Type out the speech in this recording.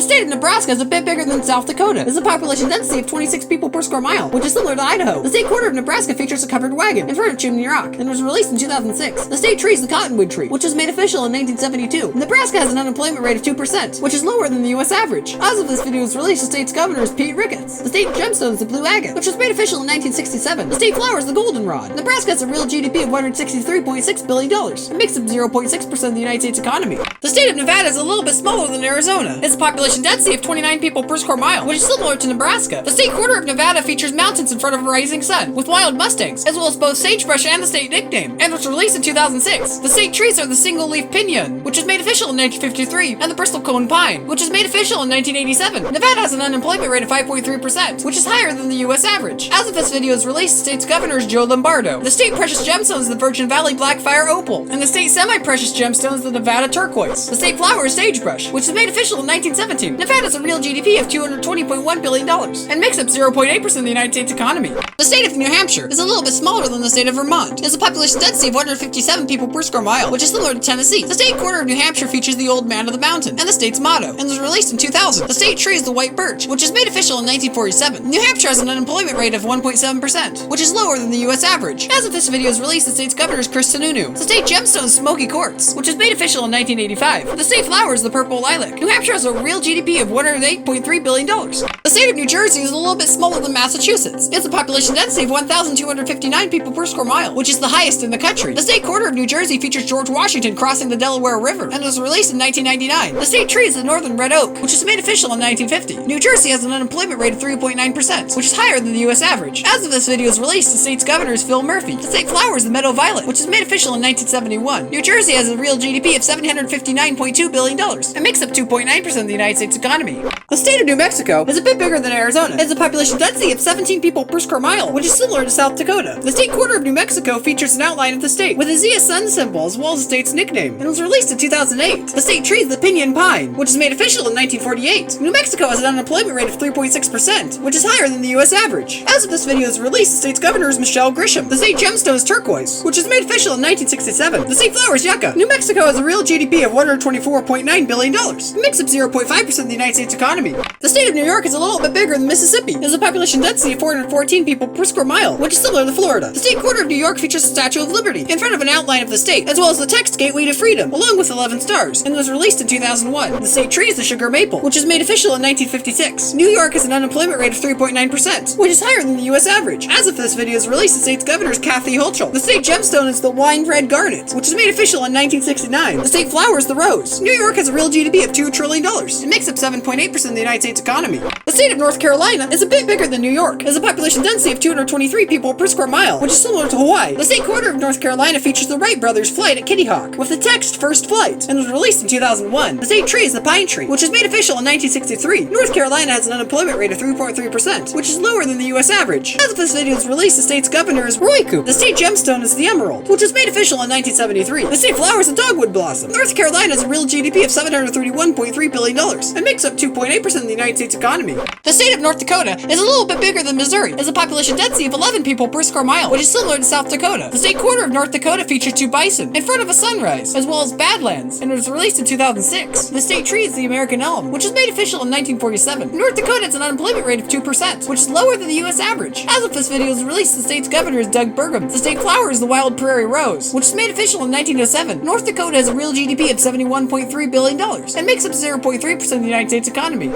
state of Nebraska is a bit bigger than South Dakota. It has a population density of 26 people per square mile, which is similar to Idaho. The state quarter of Nebraska features a covered wagon in front of Chimney Rock and was released in 2006. The state tree is the cottonwood tree, which was made official in 1972. Nebraska has an unemployment rate of 2%, which is lower than the U.S. average. As of this video was released, the state's governor is Pete Ricketts. The state gemstone is the blue agate, which was made official in 1967. The state flower is the goldenrod. Nebraska has a real GDP of $163.6 billion. It makes up 0.6% of the United States economy. The state of Nevada is a little bit smaller than Arizona. It has a population density of 29 people per square mile, which is similar to Nebraska. The state quarter of Nevada features mountains in front of a rising sun, with wild mustangs, as well as both sagebrush and the state nickname, and was released in 2006. The state trees are the single-leaf pinyon, which was made official in 1953, and the Bristol cone pine, which was made official in 1987. Nevada has an unemployment rate of 5.3%, which is higher than the U.S. average. As of this video is released, the state's governor is Joe Lombardo. The state precious gemstone is the Virgin Valley Blackfire opal, and the state semi-precious gemstone is the Nevada turquoise. The state flower is sagebrush, which was made official in 1917. Nevada has a real GDP of $220.1 billion and makes up 0.8% of the United States economy. The state of New Hampshire is a little bit smaller than the state of Vermont. It has a population density of 157 people per square mile, which is similar to Tennessee. The state quarter of New Hampshire features the Old Man of the Mountain and the state's motto, and was released in 2000. The state tree is the white birch, which was made official in 1947. New Hampshire has an unemployment rate of 1.7%, which is lower than the U.S. average. As of this video is released, the state's governor is Chris Sununu. The state gemstone is smoky quartz, which was made official in 1985. The state flower is the purple lilac. New Hampshire has a real GDP of $108.3 billion. The state of New Jersey is a little bit smaller than Massachusetts. It has a population density of 1,259 people per square mile, which is the highest in the country. The state quarter of New Jersey features George Washington crossing the Delaware River and was released in 1999. The state tree is the northern red oak, which was made official in 1950. New Jersey has an unemployment rate of 3.9%, which is higher than the U.S. average. As of this video is released, the state's governor is Phil Murphy. The state flower is the meadow violet, which was made official in 1971. New Jersey has a real GDP of $759.2 billion and makes up 2.9% of the United States economy. The state of New Mexico is a bit bigger than Arizona. It has a population density of 17 people per square mile, which is similar to South Dakota. The state quarter of New Mexico features an outline of the state with a Zia sun symbol as well as the state's nickname, and was released in 2008. The state tree is the pinyon pine, which was made official in 1948. New Mexico has an unemployment rate of 3.6%, which is higher than the U.S. average. As of this video is released, the state's governor is Michelle Grisham. The state gemstone is turquoise, which was made official in 1967. The state flower is yucca. New Mexico has a real GDP of $124.9 billion. It makes up 0.5% of the United States economy. The state of New York is a little bit bigger than Mississippi. It has a population density of 414 people per square mile, which is similar to Florida. The state quarter of New York features a Statue of Liberty in front of an outline of the state, as well as the text Gateway to Freedom, along with 11 stars, and was released in 2001. The state tree is the sugar maple, which was made official in 1956. New York has an unemployment rate of 3.9%, which is higher than the U.S. average. As of this video is released, the state's governor is Kathy Hochul. The state gemstone is the wine red garnet, which was made official in 1969. The state flower is the rose. New York has a real GDP of $2 trillion. It makes up 7.8% of the United States economy. The state of North Carolina is a bit bigger than New York. It has a population density of 223 people per square mile, which is similar to Hawaii. The state quarter of North Carolina features the Wright brothers' flight at Kitty Hawk, with the text First Flight, and was released in 2001. The state tree is the pine tree, which was made official in 1963. North Carolina has an unemployment rate of 3.3%, which is lower than the U.S. average. As of this video is released, the state's governor is Roy Coop. The state gemstone is the emerald, which was made official in 1973. The state flower is the dogwood blossom. North Carolina has a real GDP of $731.3 billion and makes up 2.8% of the United States economy. The state of North Dakota is a little bit bigger than Missouri. It has a population density of 11 people per square mile, which is similar to South Dakota. The state quarter of North Dakota features two bison in front of a sunrise, as well as Badlands, and was released in 2006. The state tree is the American elm, which was made official in 1947. North Dakota has an unemployment rate of 2%, which is lower than the U.S. average. As of this video is released, the state's governor is Doug Burgum. The state flower is the wild prairie rose, which was made official in 1907. North Dakota has a real GDP of $71.3 billion and makes up 0.3% of the United States economy.